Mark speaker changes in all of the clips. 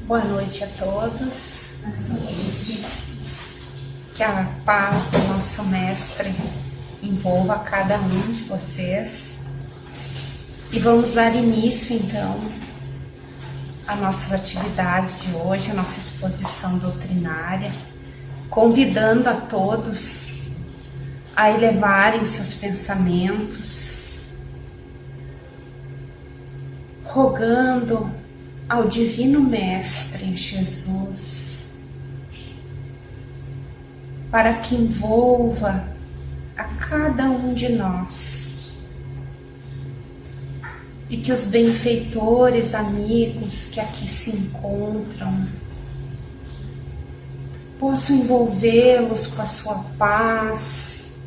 Speaker 1: Boa noite a todos. Que a paz do nosso Mestre envolva cada um de vocês. E vamos dar início, então, às nossas atividades de hoje, a nossa exposição doutrinária, convidando a todos a elevarem seus pensamentos, rogando ao Divino Mestre Jesus para que envolva a cada um de nós e que os benfeitores amigos que aqui se encontram possam envolvê-los com a sua paz,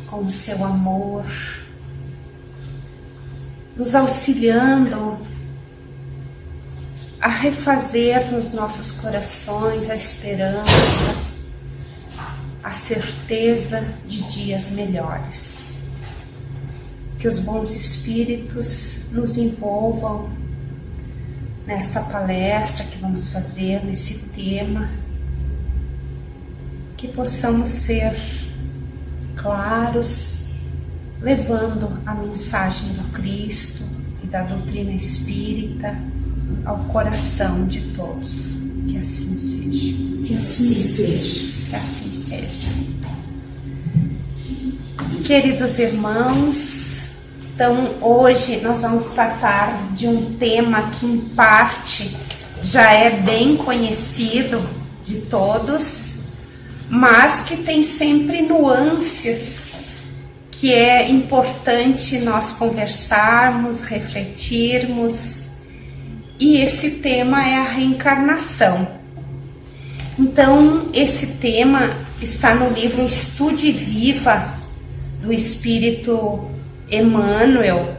Speaker 1: com o seu amor, nos auxiliando a refazer nos nossos corações a esperança, a certeza de dias melhores. Que os bons espíritos nos envolvam nesta palestra que vamos fazer, nesse tema, que possamos ser claros, levando a mensagem do Cristo e da doutrina espírita ao coração de todos. Que assim seja.
Speaker 2: Que assim seja.
Speaker 1: Que assim seja. Queridos irmãos, então hoje nós vamos tratar de um tema que em parte já é bem conhecido de todos, mas que tem sempre nuances que é importante nós conversarmos, refletirmos. E esse tema é a reencarnação. Então, esse tema está no livro Estude Viva, do Espírito Emmanuel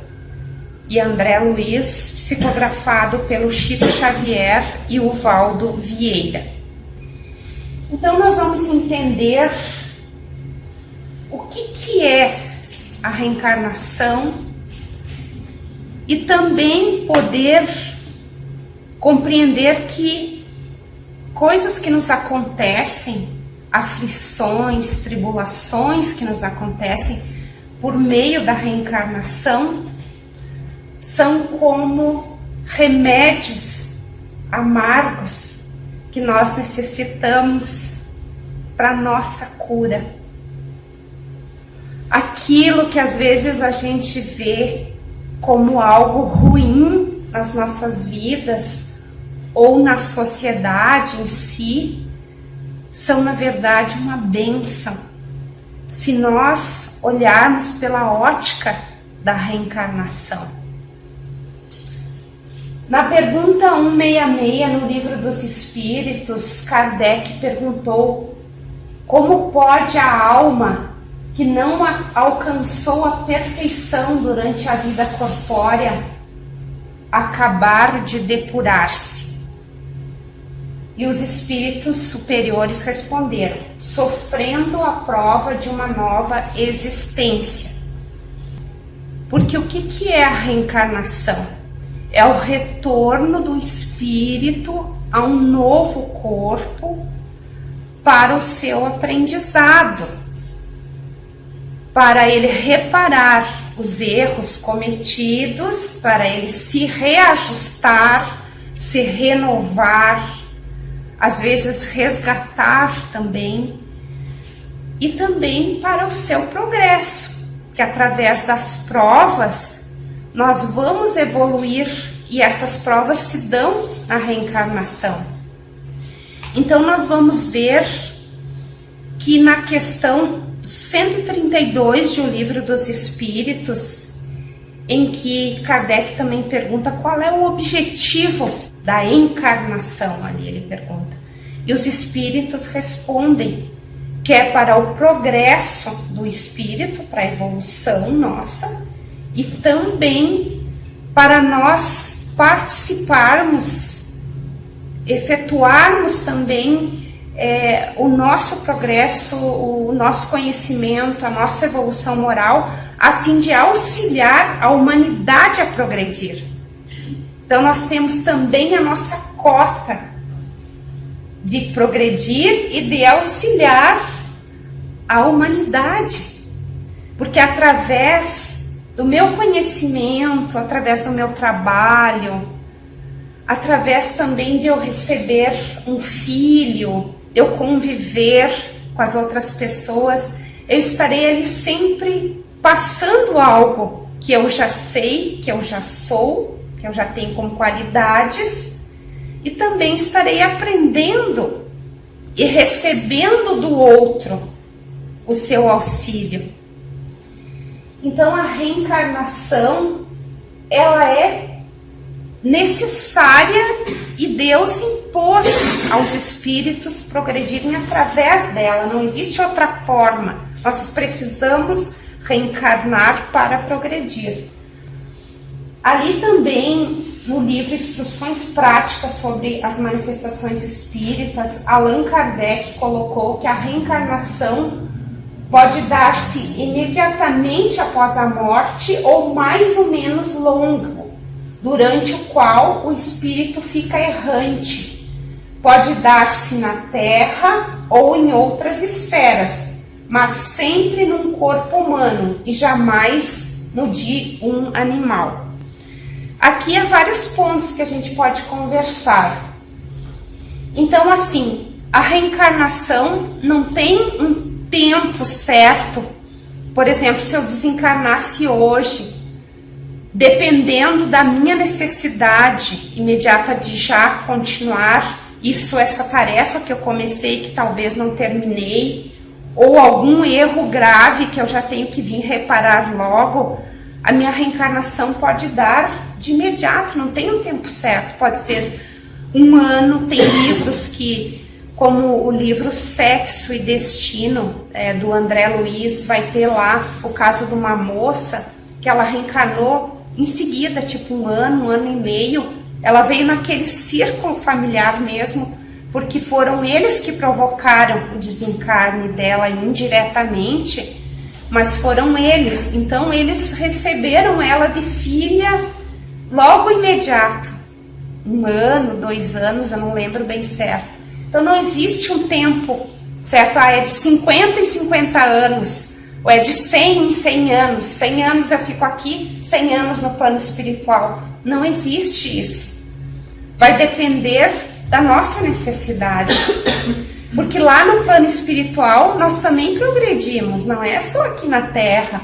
Speaker 1: e André Luiz, psicografado pelo Chico Xavier e o Valdo Vieira. Então, nós vamos entender o que é a reencarnação e também poder compreender que coisas que nos acontecem, aflições, tribulações que nos acontecem por meio da reencarnação, são como remédios amargos que nós necessitamos para nossa cura. Aquilo que às vezes a gente vê como algo ruim nas nossas vidas ou na sociedade em si, são na verdade uma bênção, se nós olharmos pela ótica da reencarnação. Na pergunta 166 no Livro dos Espíritos, Kardec perguntou: como pode a alma que não alcançou a perfeição durante a vida corpórea acabar de depurar-se? E os espíritos superiores responderam: sofrendo a prova de uma nova existência. Porque o que é a reencarnação? É o retorno do espírito a um novo corpo para o seu aprendizado, para ele reparar os erros cometidos, para ele se reajustar, se renovar, às vezes resgatar também, e também para o seu progresso, que através das provas nós vamos evoluir, e essas provas se dão na reencarnação. Então nós vamos ver que na questão 132 de O Livro dos Espíritos, em que Kardec também pergunta qual é o objetivo da encarnação, ali ele pergunta. E os espíritos respondem que é para o progresso do espírito, para a evolução nossa, e também para nós participarmos, efetuarmos também o nosso progresso, o nosso conhecimento, a nossa evolução moral, a fim de auxiliar a humanidade a progredir. Então nós temos também a nossa cota de progredir e de auxiliar a humanidade, porque através do meu conhecimento, através do meu trabalho, através também de eu receber um filho, eu conviver com as outras pessoas, eu estarei ali sempre passando algo que eu já sei, que eu já sou, que eu já tenho como qualidades, e também estarei aprendendo e recebendo do outro o seu auxílio. Então a reencarnação, ela é necessária e Deus impôs aos espíritos progredirem através dela. Não existe outra forma. Nós precisamos reencarnar para progredir. Ali também, no livro Instruções Práticas sobre as Manifestações Espíritas, Allan Kardec colocou que a reencarnação pode dar-se imediatamente após a morte ou mais ou menos longo, durante o qual o espírito fica errante. Pode dar-se na Terra ou em outras esferas, mas sempre num corpo humano e jamais no de um animal. Aqui há vários pontos que a gente pode conversar. Então, assim, a reencarnação não tem um tempo certo. Por exemplo, se eu desencarnasse hoje, dependendo da minha necessidade imediata de já continuar essa tarefa que eu comecei, que talvez não terminei, ou algum erro grave que eu já tenho que vir reparar logo, a minha reencarnação pode dar de imediato, não tem um tempo certo, pode ser um ano. Tem livros que, como o livro Sexo e Destino, do André Luiz, vai ter lá o caso de uma moça que ela reencarnou em seguida, tipo um ano e meio. Ela veio naquele círculo familiar mesmo, porque foram eles que provocaram o desencarne dela indiretamente, mas foram eles. Então eles receberam ela de filha logo imediato. 1 ano, 2 anos, eu não lembro bem certo. Então não existe um tempo certo, é de 50 em 50 anos, ou é de 100 em 100 anos, 100 anos eu fico aqui, 100 anos no plano espiritual. Não existe isso. Vai depender da nossa necessidade. Porque lá no plano espiritual nós também progredimos, não é só aqui na Terra.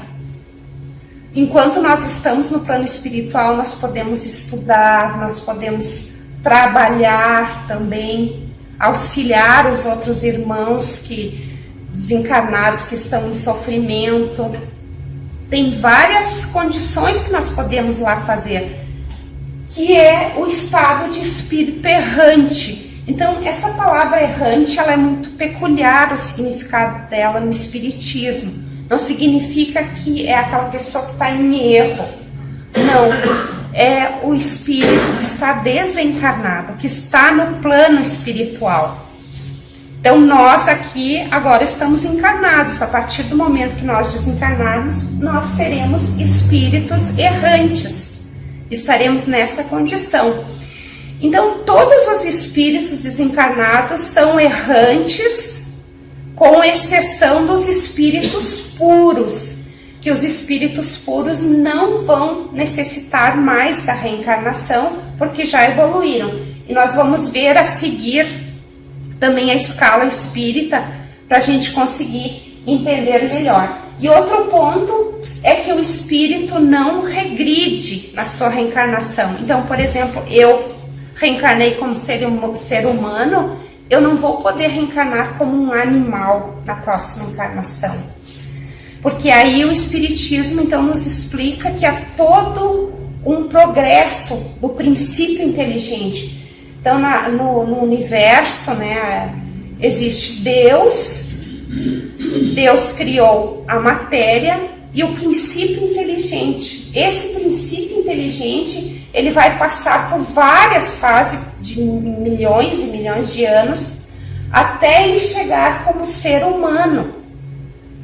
Speaker 1: Enquanto nós estamos no plano espiritual, nós podemos estudar, nós podemos trabalhar também, auxiliar os outros irmãos desencarnados que estão em sofrimento. Tem várias condições que nós podemos lá fazer, que é o estado de espírito errante. Então, essa palavra errante, ela é muito peculiar, o significado dela no espiritismo. Não significa que é aquela pessoa que está em erro. Não, é o espírito que está desencarnado, que está no plano espiritual. Então, nós aqui agora estamos encarnados. A partir do momento que nós desencarnarmos, nós seremos espíritos errantes. Estaremos nessa condição. Então, todos os espíritos desencarnados são errantes, com exceção dos espíritos puros, que os espíritos puros não vão necessitar mais da reencarnação, porque já evoluíram. E nós vamos ver a seguir também a escala espírita, para a gente conseguir entender melhor. E outro ponto é que o espírito não regride na sua reencarnação. Então, por exemplo, eu reencarnei como ser humano, eu não vou poder reencarnar como um animal na próxima encarnação. Porque aí o espiritismo então nos explica que há todo um progresso do princípio inteligente. Então no universo, né, existe Deus criou a matéria e o princípio inteligente. Esse princípio inteligente, ele vai passar por várias fases de milhões e milhões de anos até ele chegar como ser humano.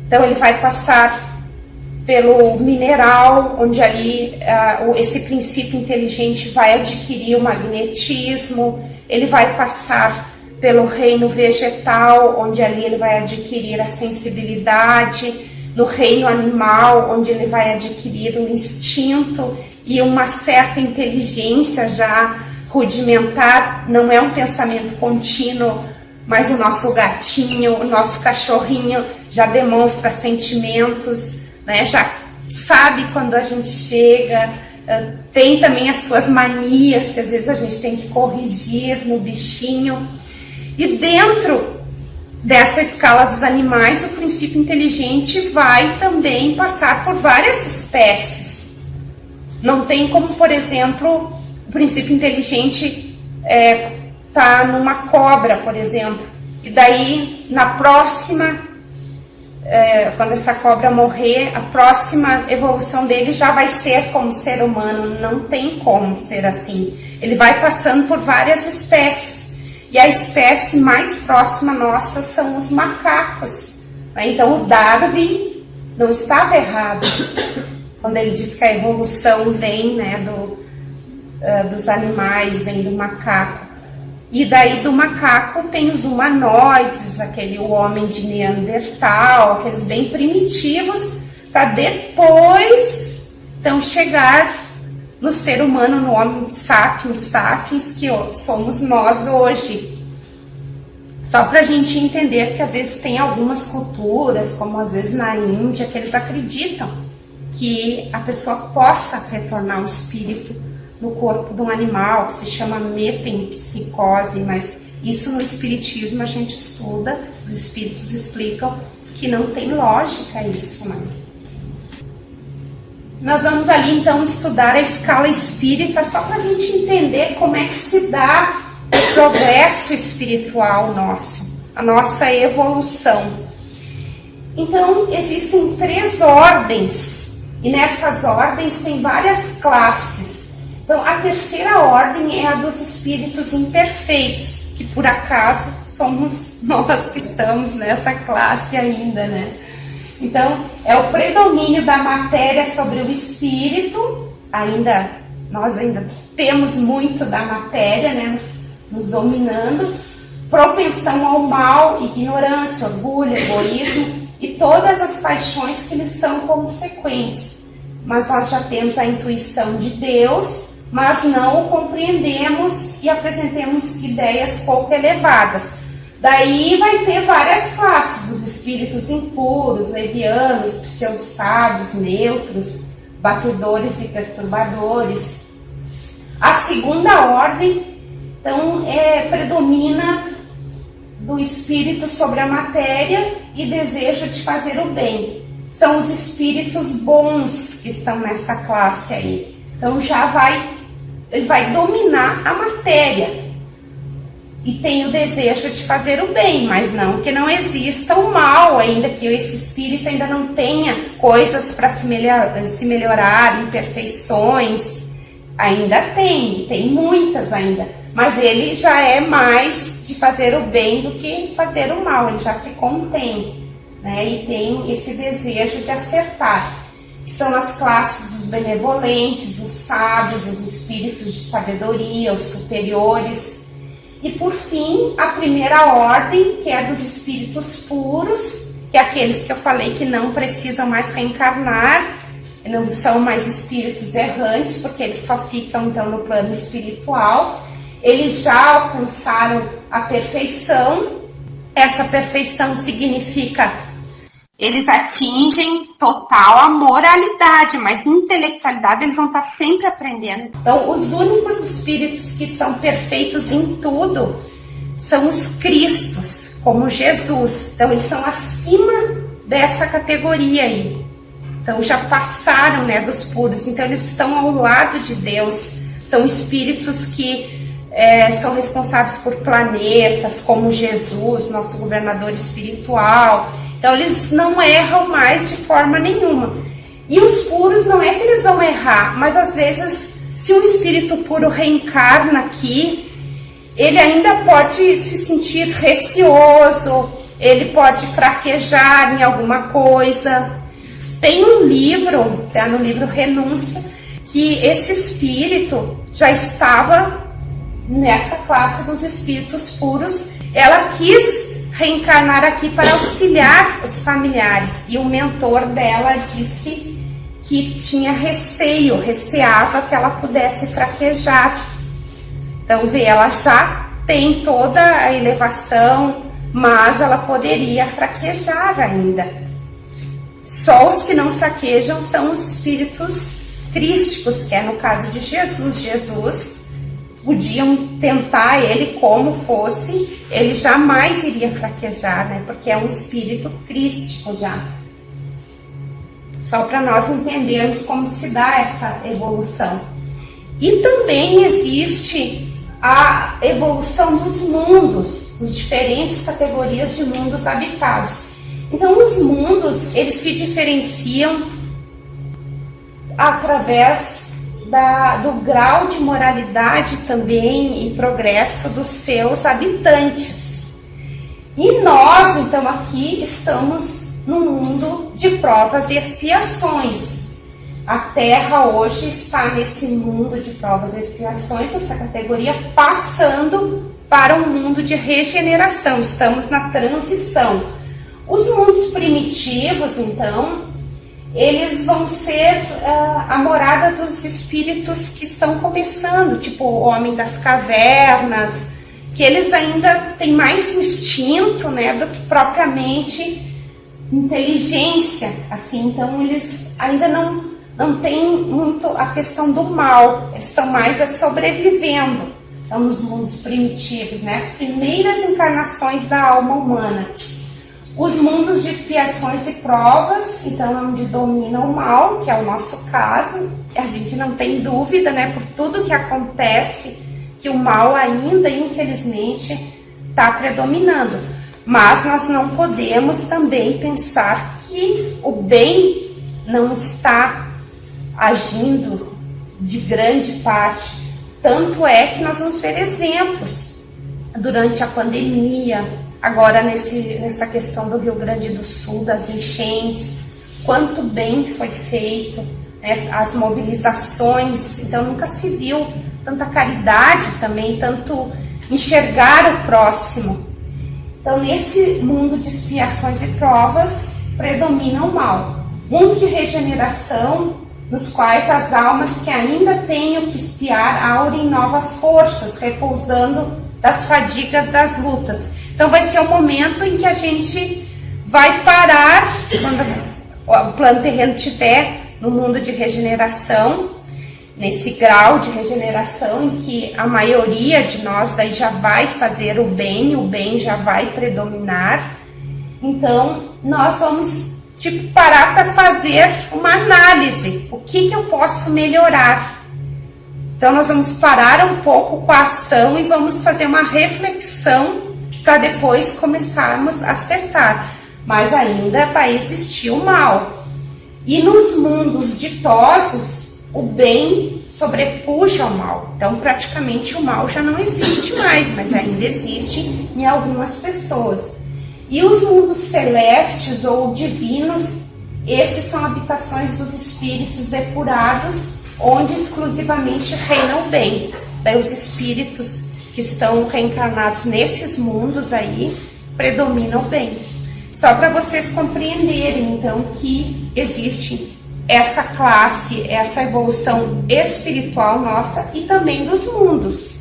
Speaker 1: Então ele vai passar pelo mineral, onde ali esse princípio inteligente vai adquirir o magnetismo. Ele vai passar pelo reino vegetal, onde ali ele vai adquirir a sensibilidade, no reino animal, onde ele vai adquirir o instinto e uma certa inteligência já rudimentar. Não é um pensamento contínuo, mas o nosso gatinho, o nosso cachorrinho já demonstra sentimentos, né? Já sabe quando a gente chega, tem também as suas manias, que às vezes a gente tem que corrigir no bichinho. E dentro dessa escala dos animais, o princípio inteligente vai também passar por várias espécies. Não tem como, por exemplo, o princípio inteligente tá numa cobra, por exemplo, e daí na próxima, quando essa cobra morrer, a próxima evolução dele já vai ser como ser humano. Não tem como ser assim. Ele vai passando por várias espécies. E a espécie mais próxima nossa são os macacos. Então o Darwin não estava errado quando ele diz que a evolução vem, né, dos animais, vem do macaco. E daí do macaco tem os humanoides, o homem de Neandertal, aqueles bem primitivos, para depois então chegar no ser humano, no homem sapiens, que somos nós hoje. Só para a gente entender que às vezes tem algumas culturas, como às vezes na Índia, que eles acreditam que a pessoa possa retornar o espírito no corpo de um animal, que se chama metempsicose, mas isso no espiritismo a gente estuda, os espíritos explicam que não tem lógica isso, né? Nós vamos ali então estudar a escala espírita, só para a gente entender como é que se dá o progresso espiritual nosso, a nossa evolução. Então existem 3 ordens, e nessas ordens tem várias classes. Então a 3ª ordem é a dos espíritos imperfeitos, que por acaso somos nós que estamos nessa classe ainda, né? Então, é o predomínio da matéria sobre o espírito. Nós ainda temos muito da matéria, né, nos dominando. Propensão ao mal, ignorância, orgulho, egoísmo e todas as paixões que lhes são consequentes. Mas nós já temos a intuição de Deus, mas não o compreendemos e apresentamos ideias pouco elevadas. Daí vai ter várias classes, os espíritos impuros, levianos, pseudo-sábios, neutros, batedores e perturbadores. A 2ª ordem, então, predomina do espírito sobre a matéria e desejo de fazer o bem. São os espíritos bons que estão nessa classe aí. Então ele vai dominar a matéria. E tem o desejo de fazer o bem, mas não que não exista o mal, ainda que esse espírito ainda não tenha coisas para se melhorar, imperfeições. Ainda tem muitas ainda, mas ele já é mais de fazer o bem do que fazer o mal, ele já se contém, né? E tem esse desejo de acertar, que são as classes dos benevolentes, os sábios, os espíritos de sabedoria, os superiores. E por fim, a 1ª ordem, que é dos espíritos puros, que é aqueles que eu falei que não precisam mais reencarnar, não são mais espíritos errantes, porque eles só ficam então no plano espiritual. Eles já alcançaram a perfeição. Essa perfeição significa eles atingem total a moralidade, mas intelectualidade eles vão estar sempre aprendendo. Então, os únicos espíritos que são perfeitos em tudo são os Cristos, como Jesus. Então, eles são acima dessa categoria aí. Então, já passaram, né, dos puros. Então, eles estão ao lado de Deus. São espíritos que são responsáveis por planetas, como Jesus, nosso governador espiritual. Então, eles não erram mais de forma nenhuma. E os puros não é que eles vão errar, mas às vezes, se um espírito puro reencarna aqui, ele ainda pode se sentir receoso, ele pode fraquejar em alguma coisa. Tem um livro, no livro Renúncia, que esse espírito já estava nessa classe dos espíritos puros. Ela quis reencarnar aqui para auxiliar os familiares, e o mentor dela disse que tinha receava que ela pudesse fraquejar. Então, ela já tem toda a elevação, mas ela poderia fraquejar ainda. Só os que não fraquejam são os espíritos crísticos, que é no caso de Jesus. Jesus, podiam tentar ele como fosse, ele jamais iria fraquejar, né? Porque é um espírito crístico já. Só para nós entendermos como se dá essa evolução. E também existe a evolução dos mundos, as diferentes categorias de mundos habitados. Então, os mundos, eles se diferenciam através do grau de moralidade também e progresso dos seus habitantes. E nós, então, aqui estamos no mundo de provas e expiações. A Terra hoje está nesse mundo de provas e expiações, essa categoria, passando para um mundo de regeneração. Estamos na transição. Os mundos primitivos, então, eles vão ser a morada dos espíritos que estão começando, tipo o homem das cavernas, que eles ainda têm mais instinto, né, do que propriamente inteligência, assim. Então eles ainda não têm muito a questão do mal, eles estão mais sobrevivendo. Então, nos mundos primitivos, né, as primeiras encarnações da alma humana. Os mundos de expiações e provas, então, onde domina o mal, que é o nosso caso. A gente não tem dúvida, né, por tudo que acontece, que o mal ainda, infelizmente, está predominando. Mas nós não podemos também pensar que o bem não está agindo de grande parte. Tanto é que nós vamos ver exemplos durante a pandemia, agora nessa questão do Rio Grande do Sul, das enchentes, quanto bem foi feito, né, as mobilizações. Então nunca se viu tanta caridade também, tanto enxergar o próximo. Então, nesse mundo de expiações e provas, predomina o mal. Mundo de regeneração, nos quais as almas que ainda têm o que expiar aurem novas forças, repousando das fadigas das lutas. Então vai ser o momento em que a gente vai parar, quando o plano terreno estiver no mundo de regeneração, nesse grau de regeneração em que a maioria de nós daí já vai fazer o bem já vai predominar. Então nós vamos parar para fazer uma análise, o que eu posso melhorar. Então nós vamos parar um pouco com a ação e vamos fazer uma reflexão para depois começarmos a acertar. Mas ainda vai existir o mal. E nos mundos ditosos, o bem sobrepuja o mal. Então, praticamente, o mal já não existe mais, mas ainda existe em algumas pessoas. E os mundos celestes ou divinos, esses são habitações dos espíritos depurados, onde exclusivamente reina o bem. Daí os espíritos que estão reencarnados nesses mundos aí, predominam o bem. Só para vocês compreenderem, então, que existe essa classe, essa evolução espiritual nossa e também dos mundos.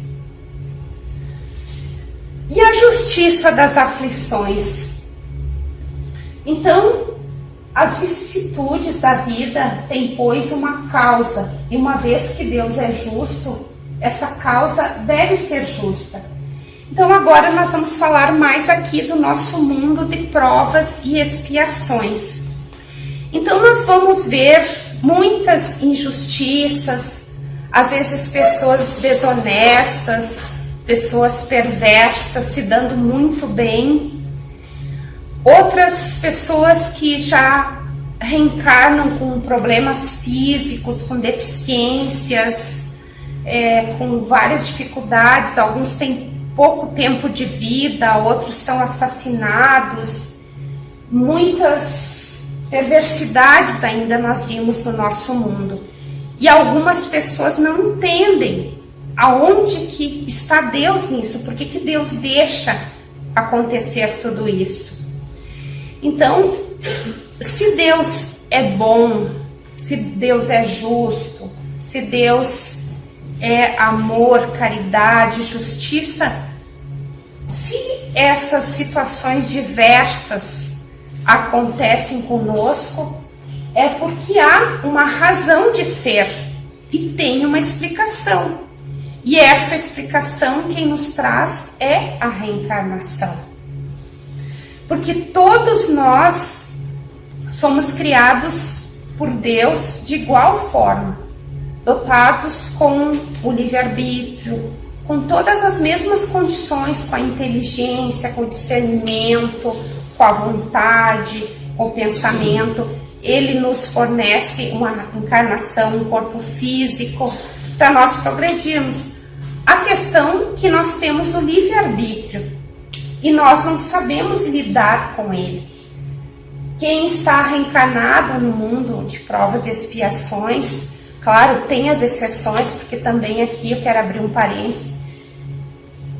Speaker 1: E a justiça das aflições. Então, as vicissitudes da vida têm, pois, uma causa, e uma vez que Deus é justo, essa causa deve ser justa. Então agora nós vamos falar mais aqui do nosso mundo de provas e expiações. Então nós vamos ver muitas injustiças, às vezes pessoas desonestas, pessoas perversas se dando muito bem, outras pessoas que já reencarnam com problemas físicos, com deficiências, com várias dificuldades, alguns têm pouco tempo de vida, outros são assassinados, muitas perversidades ainda nós vimos no nosso mundo. E algumas pessoas não entendem aonde que está Deus nisso, por que Deus deixa acontecer tudo isso. Então, se Deus é bom, se Deus é justo, se Deus é amor, caridade, justiça, se essas situações diversas acontecem conosco, é porque há uma razão de ser e tem uma explicação. E essa explicação quem nos traz é a reencarnação. Porque todos nós somos criados por Deus de igual forma, dotados com o livre-arbítrio, com todas as mesmas condições, com a inteligência, com o discernimento, com a vontade, com o pensamento. Ele nos fornece uma encarnação, um corpo físico, para nós progredirmos. A questão é que nós temos o livre-arbítrio e nós não sabemos lidar com ele. Quem está reencarnado no mundo de provas e expiações, claro, tem as exceções, porque também aqui eu quero abrir um parênteses,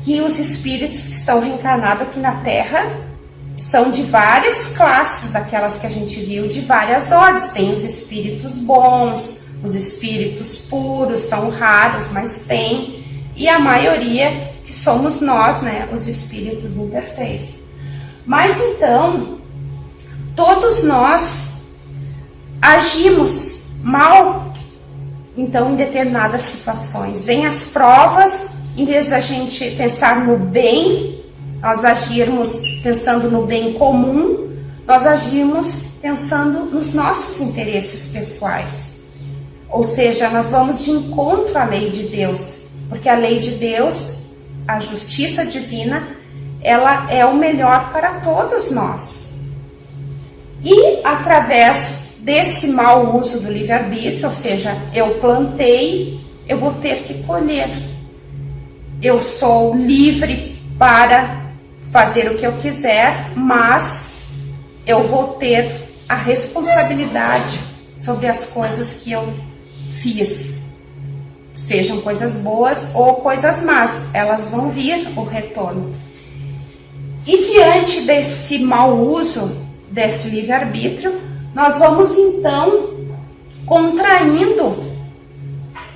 Speaker 1: que os espíritos que estão reencarnados aqui na Terra são de várias classes, daquelas que a gente viu, de várias ordens. Tem os espíritos bons, os espíritos puros, são raros, mas tem, e a maioria que somos nós, né, os espíritos imperfeitos. Mas então, todos nós agimos mal, então, em determinadas situações. Vêm as provas, em vez da gente pensar no bem, nós agirmos pensando no bem comum, nós agimos pensando nos nossos interesses pessoais. Ou seja, nós vamos de encontro à lei de Deus, porque a lei de Deus, a justiça divina, ela é o melhor para todos nós. E através desse mau uso do livre-arbítrio, ou seja, eu plantei, eu vou ter que colher. Eu sou livre para fazer o que eu quiser, mas eu vou ter a responsabilidade sobre as coisas que eu fiz. Sejam coisas boas ou coisas más, elas vão vir o retorno. E diante desse mau uso desse livre-arbítrio, nós vamos então contraindo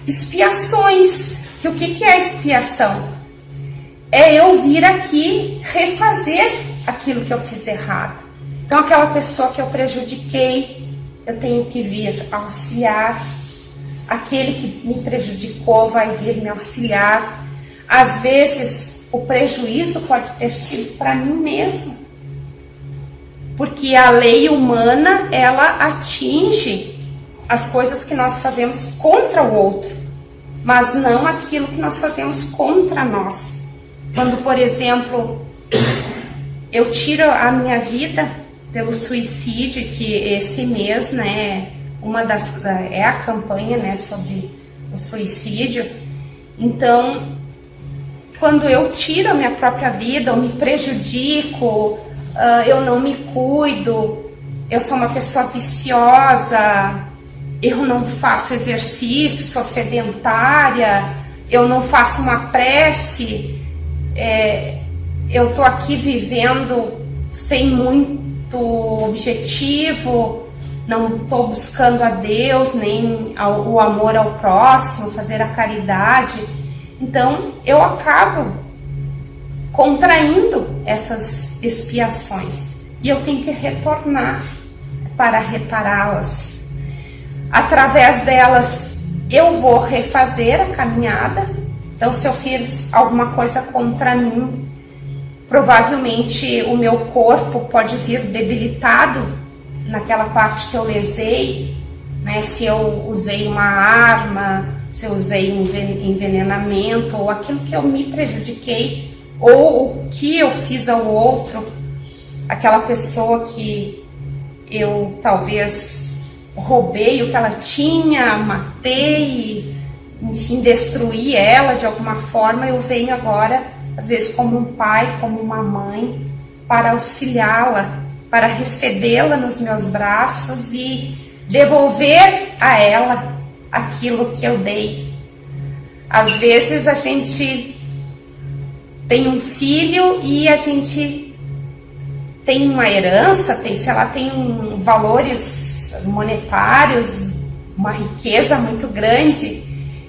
Speaker 1: expiações. Que o que é expiação? É eu vir aqui refazer aquilo que eu fiz errado. Então, aquela pessoa que eu prejudiquei, eu tenho que vir auxiliar. Aquele que me prejudicou vai vir me auxiliar. Às vezes, o prejuízo pode ter sido para mim mesmo. Porque a lei humana, ela atinge as coisas que nós fazemos contra o outro, mas não aquilo que nós fazemos contra nós. Quando, por exemplo, eu tiro a minha vida pelo suicídio, que esse mês, né, é a campanha, né, sobre o suicídio. Então, quando eu tiro a minha própria vida, eu me prejudico, eu não me cuido, eu sou uma pessoa viciosa, eu não faço exercício, sou sedentária, eu não faço uma prece, eu tô aqui vivendo sem muito objetivo, não estou buscando a Deus, nem o amor ao próximo, fazer a caridade. Então, eu acabo contraindo essas expiações e eu tenho que retornar para repará-las. Através delas, eu vou refazer a caminhada. Então, se eu fiz alguma coisa contra mim, provavelmente o meu corpo pode vir debilitado naquela parte que eu lesei, né? Se eu usei uma arma, se eu usei um envenenamento, ou aquilo que eu me prejudiquei, ou o que eu fiz ao outro, aquela pessoa que eu talvez roubei o que ela tinha, matei, enfim, destruí ela de alguma forma, eu venho agora, às vezes como um pai, como uma mãe, para auxiliá-la para recebê-la nos meus braços e devolver a ela aquilo que eu dei. Às vezes a gente tem um filho e a gente tem uma herança, tem valores monetários, uma riqueza muito grande,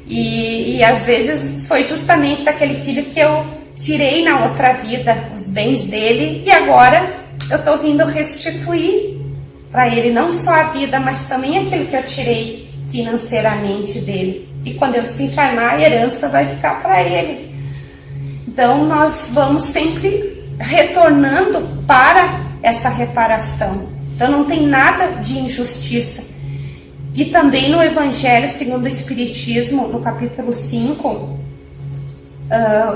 Speaker 1: e às vezes foi justamente daquele filho que eu tirei na outra vida os bens dele, e agora eu estou vindo restituir para ele não só a vida, mas também aquilo que eu tirei financeiramente dele. E quando eu desencarnar, a herança vai ficar para ele. Então nós vamos sempre retornando para essa reparação. Então não tem nada de injustiça. E também no Evangelho segundo o Espiritismo, no capítulo 5,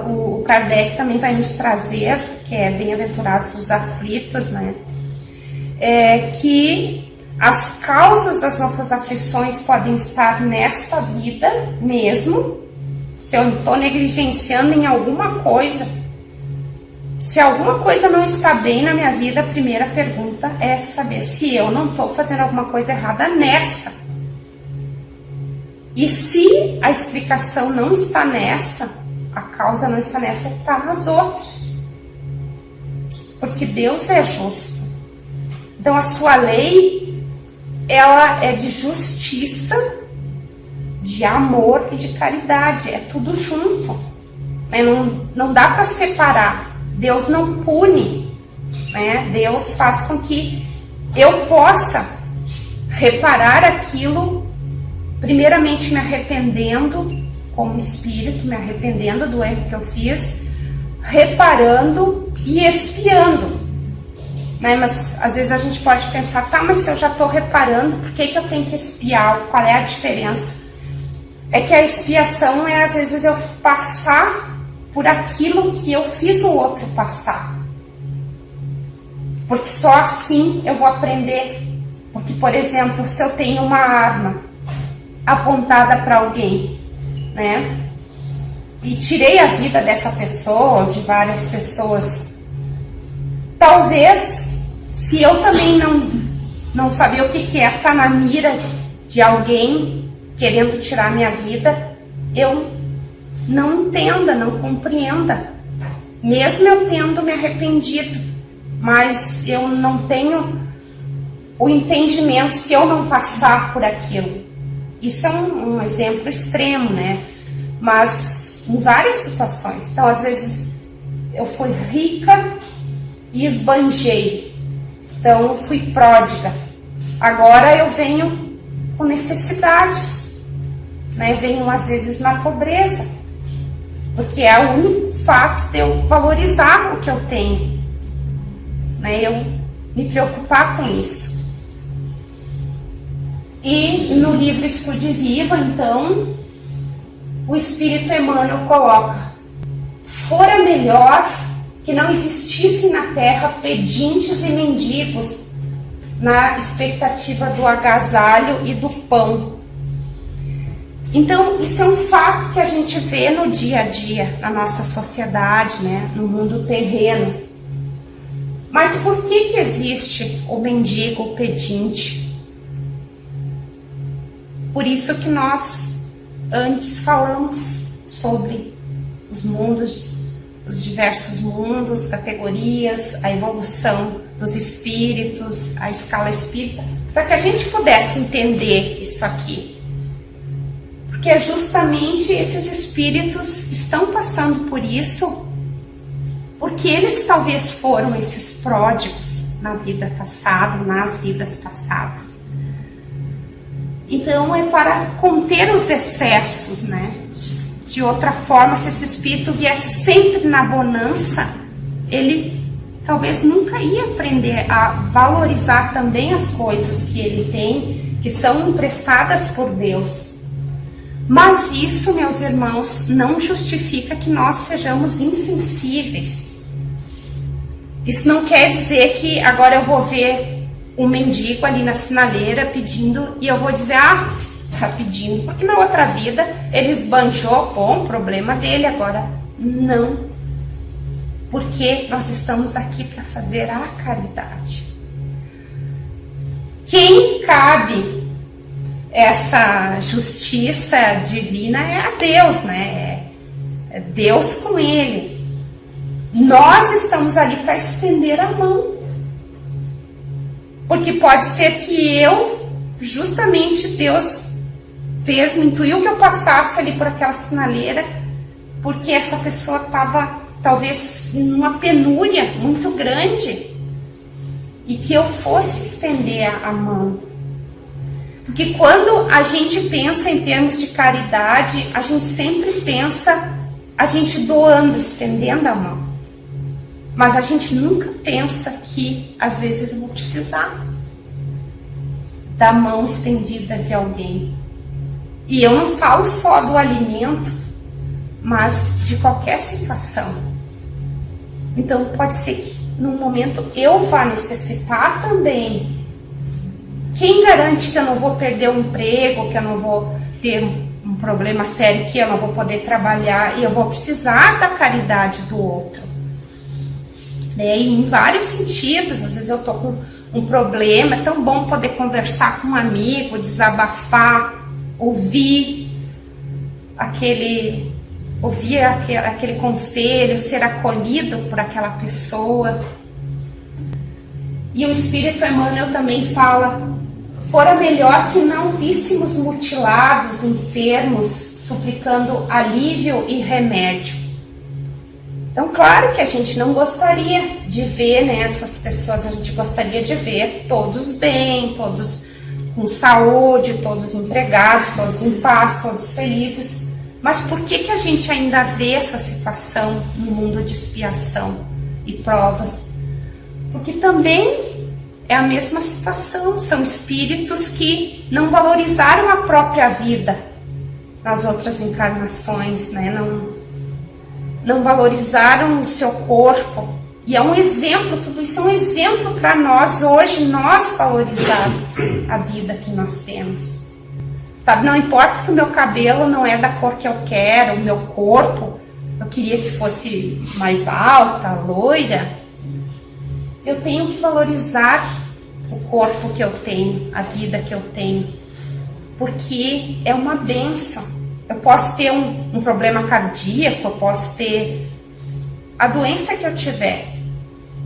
Speaker 1: o Kardec também vai nos trazer, que é bem-aventurados os aflitos, né? Que as causas das nossas aflições podem estar nesta vida mesmo. Se eu estou negligenciando em alguma coisa, se alguma coisa não está bem na minha vida, a primeira pergunta é saber se eu não estou fazendo alguma coisa errada nessa. E se a explicação não está nessa, a causa não está nessa, está nas outras. Porque Deus é justo. Então a sua lei, ela é de justiça, de amor e de caridade. É tudo junto. Não dá para separar. Deus não pune. Né? Deus faz com que eu possa reparar aquilo, primeiramente me arrependendo como espírito, me arrependendo do erro que eu fiz, reparando e expiando. Né? Mas às vezes a gente pode pensar, tá, mas se eu já estou reparando, por que eu tenho que expiar? Qual é a diferença? É que a expiação é às vezes eu passar por aquilo que eu fiz o outro passar. Porque só assim eu vou aprender. Porque, por exemplo, se eu tenho uma arma apontada para alguém, né, e tirei a vida dessa pessoa ou de várias pessoas, talvez, se eu também não saber o que é estar na mira de alguém querendo tirar minha vida, eu não entenda, não compreenda, mesmo eu tendo me arrependido, mas eu não tenho o entendimento se eu não passar por aquilo. Isso é um exemplo extremo, né? Mas em várias situações. Então, às vezes, eu fui rica e esbanjei. Então, eu fui pródiga. Agora eu venho com necessidades. Né? Eu venho, às vezes, na pobreza. Porque é o único fato de eu valorizar o que eu tenho. Né? Eu me preocupar com isso. E no livro Estude Viva, então, o Espírito Emmanuel coloca: fora melhor que não existissem na terra pedintes e mendigos na expectativa do agasalho e do pão. Então, isso é um fato que a gente vê no dia a dia, na nossa sociedade, né? No mundo terreno. Mas por que existe o mendigo, o pedinte? Por isso que nós antes falamos sobre os mundos, os diversos mundos, categorias, a evolução dos espíritos, a escala espírita, para que a gente pudesse entender isso aqui. Porque justamente esses espíritos estão passando por isso, porque eles talvez foram esses pródigos na vida passada, nas vidas passadas. Então é para conter os excessos, né? De outra forma, se esse espírito viesse sempre na bonança, ele talvez nunca ia aprender a valorizar também as coisas que ele tem, que são emprestadas por Deus. Mas isso, meus irmãos, não justifica que nós sejamos insensíveis. Isso não quer dizer que agora eu vou ver um mendigo ali na sinaleira pedindo e eu vou dizer, tá pedindo, porque na outra vida ele esbanjou, bom, problema dele, agora não. Porque nós estamos aqui para fazer a caridade. Quem cabe essa justiça divina é a Deus, né? É Deus com ele. Nós estamos ali para estender a mão. Porque pode ser que justamente Deus me intuiu que eu passasse ali por aquela sinaleira, porque essa pessoa estava talvez numa penúria muito grande, e que eu fosse estender a mão. Porque quando a gente pensa em termos de caridade, a gente sempre pensa a gente doando, estendendo a mão. Mas a gente nunca pensa que às vezes eu vou precisar da mão estendida de alguém. E eu não falo só do alimento, mas de qualquer situação. Então pode ser que num momento eu vá necessitar também. Quem garante que eu não vou perder o emprego, que eu não vou ter um problema sério, que eu não vou poder trabalhar e eu vou precisar da caridade do outro? E em vários sentidos, às vezes eu tô com um problema, é tão bom poder conversar com um amigo, desabafar, ouvir aquele conselho, ser acolhido por aquela pessoa. E o Espírito Emmanuel também fala: fora melhor que não víssemos mutilados, enfermos, suplicando alívio e remédio. Então, claro que a gente não gostaria de ver, né, essas pessoas, a gente gostaria de ver todos bem, todos com saúde, todos empregados, todos em paz, todos felizes. Mas por que a gente ainda vê essa situação no mundo de expiação e provas? Porque também é a mesma situação, são espíritos que não valorizaram a própria vida nas outras encarnações, né? Não valorizaram o seu corpo. E é um exemplo, tudo isso é um exemplo para nós hoje, nós valorizarmos a vida que nós temos. Sabe, não importa que o meu cabelo não é da cor que eu quero, o meu corpo, eu queria que fosse mais alta, loira. Eu tenho que valorizar o corpo que eu tenho, a vida que eu tenho, porque é uma bênção. Eu posso ter um problema cardíaco, eu posso ter a doença que eu tiver,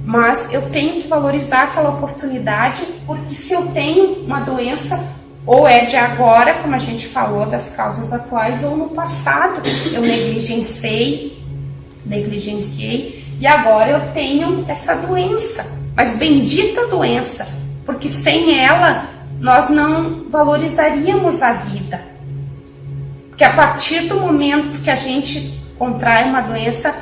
Speaker 1: mas eu tenho que valorizar aquela oportunidade, porque se eu tenho uma doença, ou é de agora, como a gente falou, das causas atuais, ou no passado eu negligenciei, e agora eu tenho essa doença, mas bendita doença, porque sem ela nós não valorizaríamos a vida. Porque a partir do momento que a gente contrai uma doença,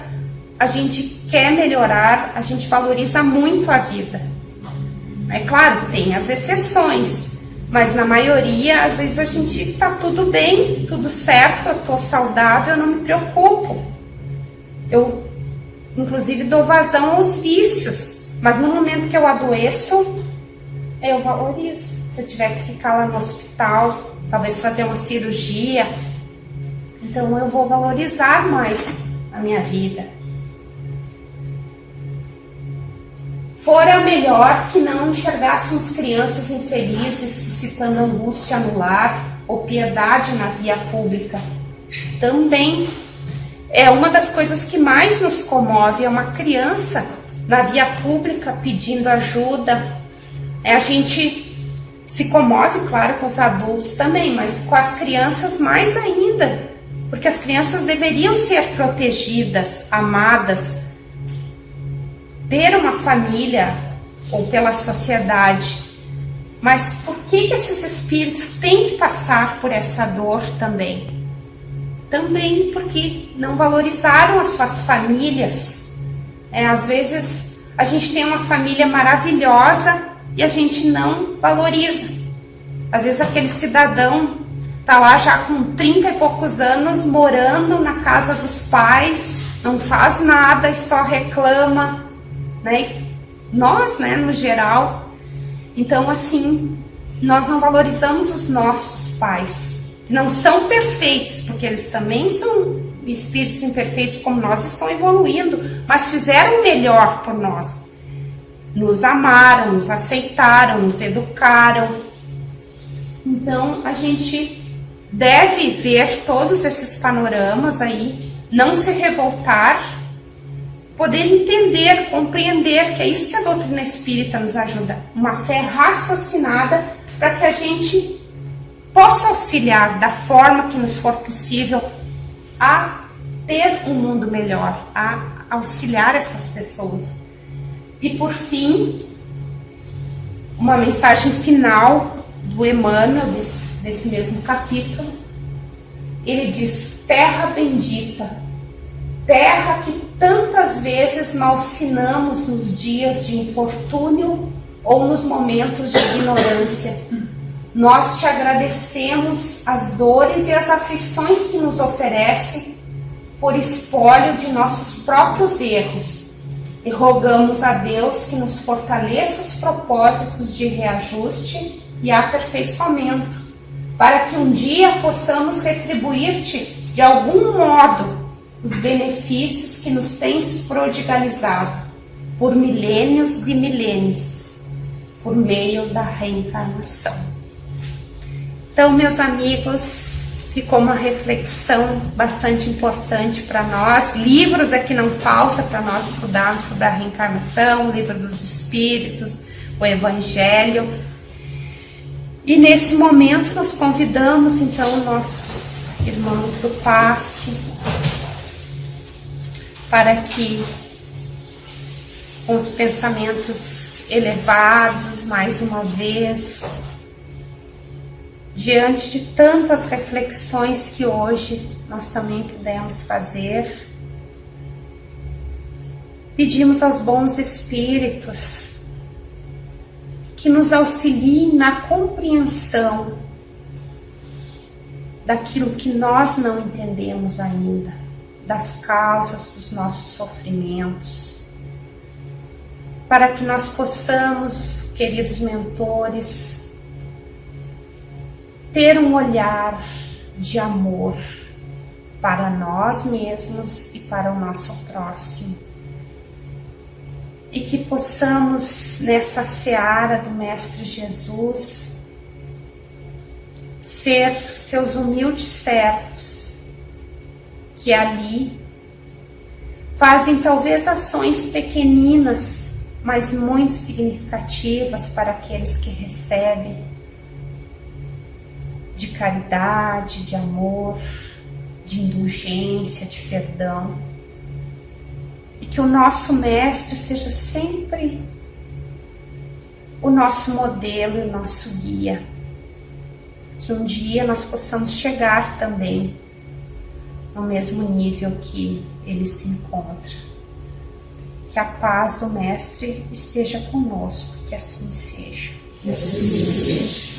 Speaker 1: a gente quer melhorar, a gente valoriza muito a vida. É claro, tem as exceções, mas na maioria, às vezes a gente tá tudo bem, tudo certo, eu tô saudável, eu não me preocupo. Eu, inclusive, dou vazão aos vícios, mas no momento que eu adoeço, eu valorizo. Se eu tiver que ficar lá no hospital, talvez fazer uma cirurgia, então eu vou valorizar mais a minha vida. Fora melhor que não enxergássemos crianças infelizes suscitando angústia no lar ou piedade na via pública. Também é uma das coisas que mais nos comove, é uma criança na via pública pedindo ajuda. A gente se comove, claro, com os adultos também, mas com as crianças mais ainda, porque as crianças deveriam ser protegidas, amadas, ter uma família ou pela sociedade. Mas por que esses espíritos têm que passar por essa dor também? Também porque não valorizaram as suas famílias. Às vezes a gente tem uma família maravilhosa e a gente não valoriza. Às vezes aquele cidadão está lá já com 30 e poucos anos, morando na casa dos pais, não faz nada e só reclama, né? Nós, né, no geral. Então, assim, nós não valorizamos os nossos pais. Não são perfeitos, porque eles também são espíritos imperfeitos como nós, estão evoluindo, mas fizeram o melhor por nós. nos amaram, nos aceitaram, nos educaram. Então, a gente deve ver todos esses panoramas aí, não se revoltar, poder entender, compreender, que é isso que a doutrina espírita nos ajuda, uma fé raciocinada para que a gente possa auxiliar da forma que nos for possível a ter um mundo melhor, a auxiliar essas pessoas. E por fim, uma mensagem final do Emmanuel, desse mesmo capítulo. Ele diz: terra bendita, terra que tantas vezes malsinamos nos dias de infortúnio ou nos momentos de ignorância. Nós te agradecemos as dores e as aflições que nos oferece por espólio de nossos próprios erros, e rogamos a Deus que nos fortaleça os propósitos de reajuste e aperfeiçoamento, para que um dia possamos retribuir-te de algum modo os benefícios que nos tens prodigalizado por milênios de milênios, por meio da reencarnação. Então, meus amigos, ficou uma reflexão bastante importante para nós. Livros é que não falta para nós estudarmos sobre a reencarnação, o Livro dos Espíritos, o Evangelho. E nesse momento nós convidamos então nossos irmãos do passe para que, com os pensamentos elevados, mais uma vez, diante de tantas reflexões que hoje nós também pudemos fazer, pedimos aos bons espíritos que nos auxiliem na compreensão daquilo que nós não entendemos ainda, das causas dos nossos sofrimentos, para que nós possamos, queridos mentores, ter um olhar de amor para nós mesmos e para o nosso próximo. E que possamos, nessa seara do Mestre Jesus, ser seus humildes servos, que ali fazem talvez ações pequeninas, mas muito significativas para aqueles que recebem, de caridade, de amor, de indulgência, de perdão. E que o nosso Mestre seja sempre o nosso modelo e o nosso guia. Que um dia nós possamos chegar também no mesmo nível que ele se encontra. Que a paz do Mestre esteja conosco, que assim seja.
Speaker 2: Que assim seja.